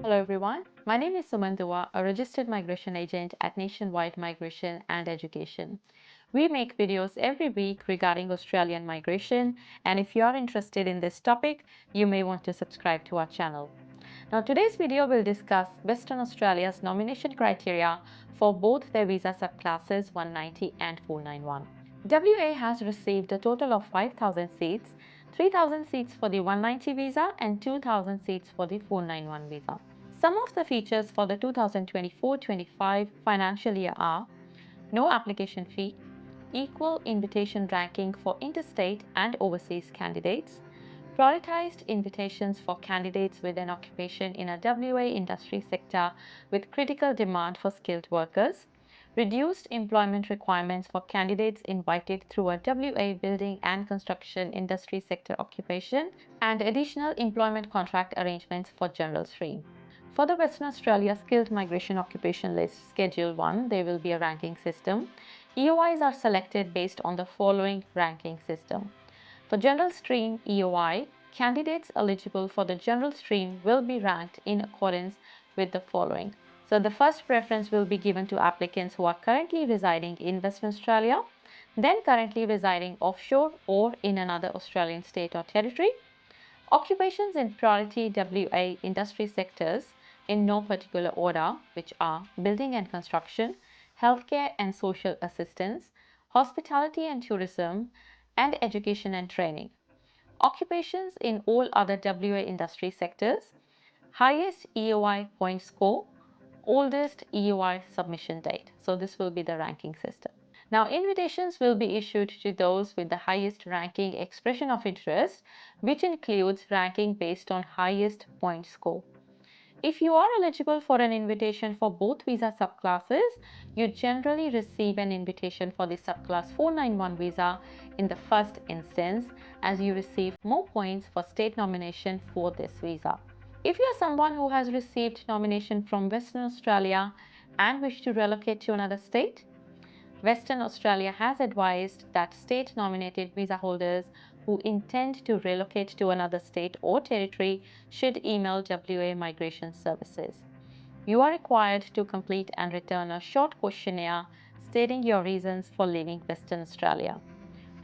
Hello everyone, my name is Suman, a registered migration agent at Nationwide Migration and Education. We make videos every week regarding Australian migration, and if you are interested in this topic, you may want to subscribe to our channel. Now today's video will discuss Western Australia's nomination criteria for both their visa subclasses 190 and 491. WA has received a total of 5,000 seats, 3,000 seats for the 190 visa and 2,000 seats for the 491 visa. Some of the features for the 2024-25 financial year are no application fee, equal invitation ranking for interstate and overseas candidates, prioritized invitations for candidates with an occupation in a WA industry sector with critical demand for skilled workers, reduced employment requirements for candidates invited through a WA building and construction industry sector occupation, and additional employment contract arrangements for general stream. For the Western Australia Skilled Migration Occupation List Schedule 1, there will be a ranking system. EOIs are selected based on the following ranking system. For general stream EOI, candidates eligible for the general stream will be ranked in accordance with the following. So the first preference will be given to applicants who are currently residing in Western Australia, then currently residing offshore or in another Australian state or territory. Occupations in priority WA industry sectors in no particular order, which are building and construction, healthcare and social assistance, hospitality and tourism, and education and training. Occupations in all other WA industry sectors, highest EOI point score, oldest EOI submission date. So this will be the ranking system. Now, invitations will be issued to those with the highest ranking expression of interest, which includes ranking based on highest point score. If you are eligible for an invitation for both visa subclasses, you generally receive an invitation for the subclass 491 visa in the first instance, as you receive more points for state nomination for this visa. If you are someone who has received nomination from Western Australia and wish to relocate to another state, Western Australia has advised that state-nominated visa holders who intend to relocate to another state or territory should email WA Migration Services. You are required to complete and return a short questionnaire stating your reasons for leaving Western Australia.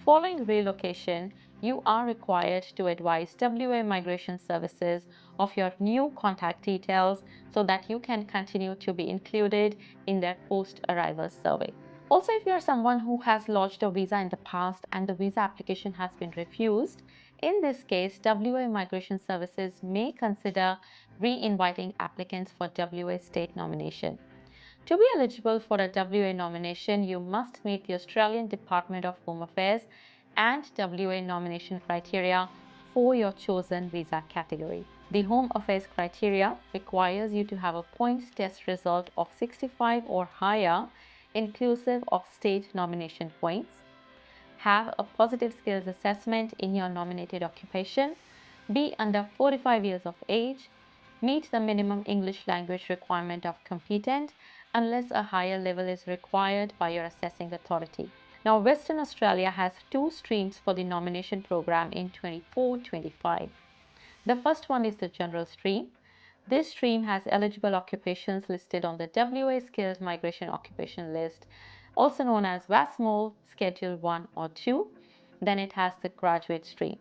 Following relocation, you are required to advise WA Migration Services of your new contact details so that you can continue to be included in their post-arrival survey. Also, if you are someone who has lodged a visa in the past and the visa application has been refused, in this case, WA Migration Services may consider re-inviting applicants for WA state nomination. To be eligible for a WA nomination, you must meet the Australian Department of Home Affairs and WA nomination criteria for your chosen visa category. The Home Affairs criteria requires you to have a points test result of 65 or higher, inclusive of state nomination points, have a positive skills assessment in your nominated occupation, be under 45 years of age, meet the minimum English language requirement of competent unless a higher level is required by your assessing authority. Now, Western Australia has two streams for the nomination program in 24-25. The first one is the general stream. This stream has eligible occupations listed on the WA Skilled Migration Occupation List, also known as WASMOL Schedule 1 or 2. Then it has the graduate stream.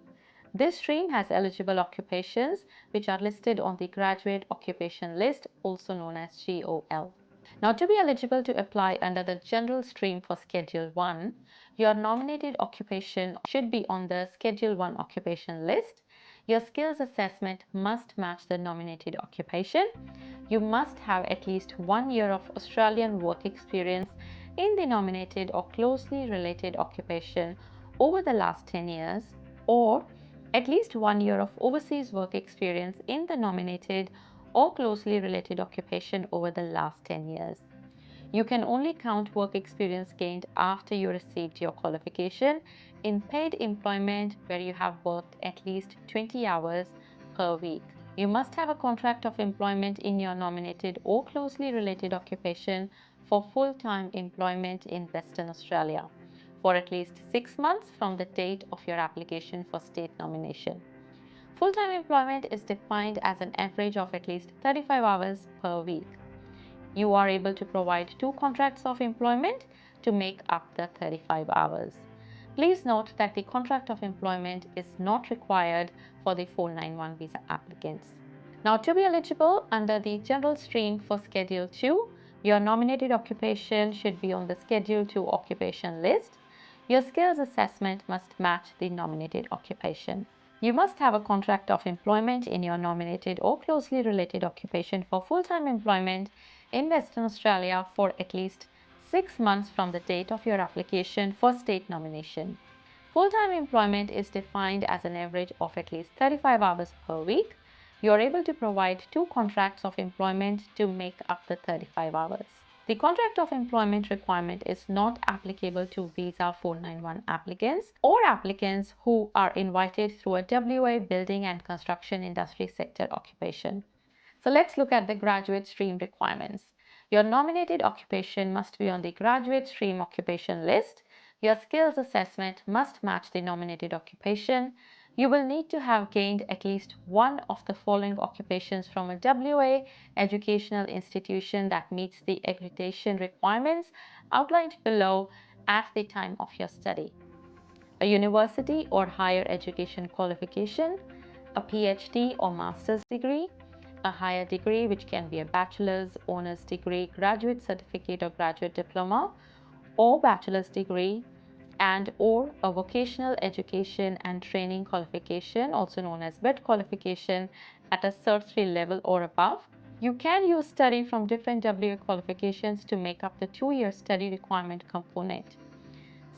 This stream has eligible occupations which are listed on the Graduate Occupation List, also known as GOL. Now, to be eligible to apply under the general stream for Schedule 1, your nominated occupation should be on the Schedule 1 occupation list. Your skills assessment must match the nominated occupation. You must have at least 1 year of Australian work experience in the nominated or closely related occupation over the last 10 years, or at least 1 year of overseas work experience in the nominated or closely related occupation over the last 10 years. You can only count work experience gained after you received your qualification in paid employment where you have worked at least 20 hours per week. You must have a contract of employment in your nominated or closely related occupation for full-time employment in Western Australia for at least 6 months from the date of your application for state nomination. Full-time employment is defined as an average of at least 35 hours per week. You are able to provide 2 contracts of employment to make up the 35 hours. Please note that the contract of employment is not required for the 491 visa applicants. Now, to be eligible under the general stream for Schedule 2, your nominated occupation should be on the Schedule 2 occupation list. Your skills assessment must match the nominated occupation. You must have a contract of employment in your nominated or closely related occupation for full-time employment in Western Australia for at least 6 months from the date of your application for state nomination. Full-time employment is defined as an average of at least 35 hours per week. You are able to provide 2 contracts of employment to make up the 35 hours. The contract of employment requirement is not applicable to Visa 491 applicants or applicants who are invited through a WA building and construction industry sector occupation. So let's look at the graduate stream requirements. Your nominated occupation must be on the graduate stream occupation list. Your skills assessment must match the nominated occupation. You will need to have gained at least one of the following occupations from a WA educational institution that meets the accreditation requirements outlined below at the time of your study: a university or higher education qualification, a PhD or master's degree, a higher degree which can be a bachelor's, honor's degree, graduate certificate or graduate diploma, or bachelor's degree, and or a vocational education and training qualification, also known as VET qualification, at a Cert 3 level or above. You can use study from different WA qualifications to make up the 2-year study requirement component.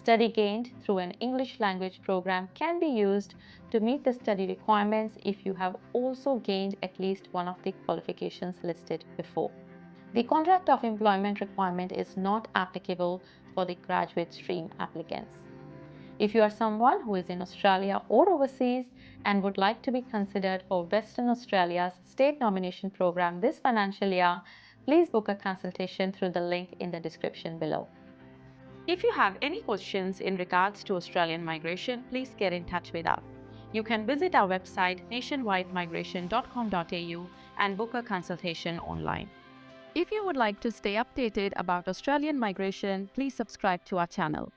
Study gained through an English language program can be used to meet the study requirements if you have also gained at least one of the qualifications listed before. The contract of employment requirement is not applicable for the graduate stream applicants. If you are someone who is in Australia or overseas and would like to be considered for Western Australia's state nomination program this financial year, please book a consultation through the link in the description below. If you have any questions in regards to Australian migration, please get in touch with us. You can visit our website nationwidemigration.com.au and book a consultation online. If you would like to stay updated about Australian migration, please subscribe to our channel.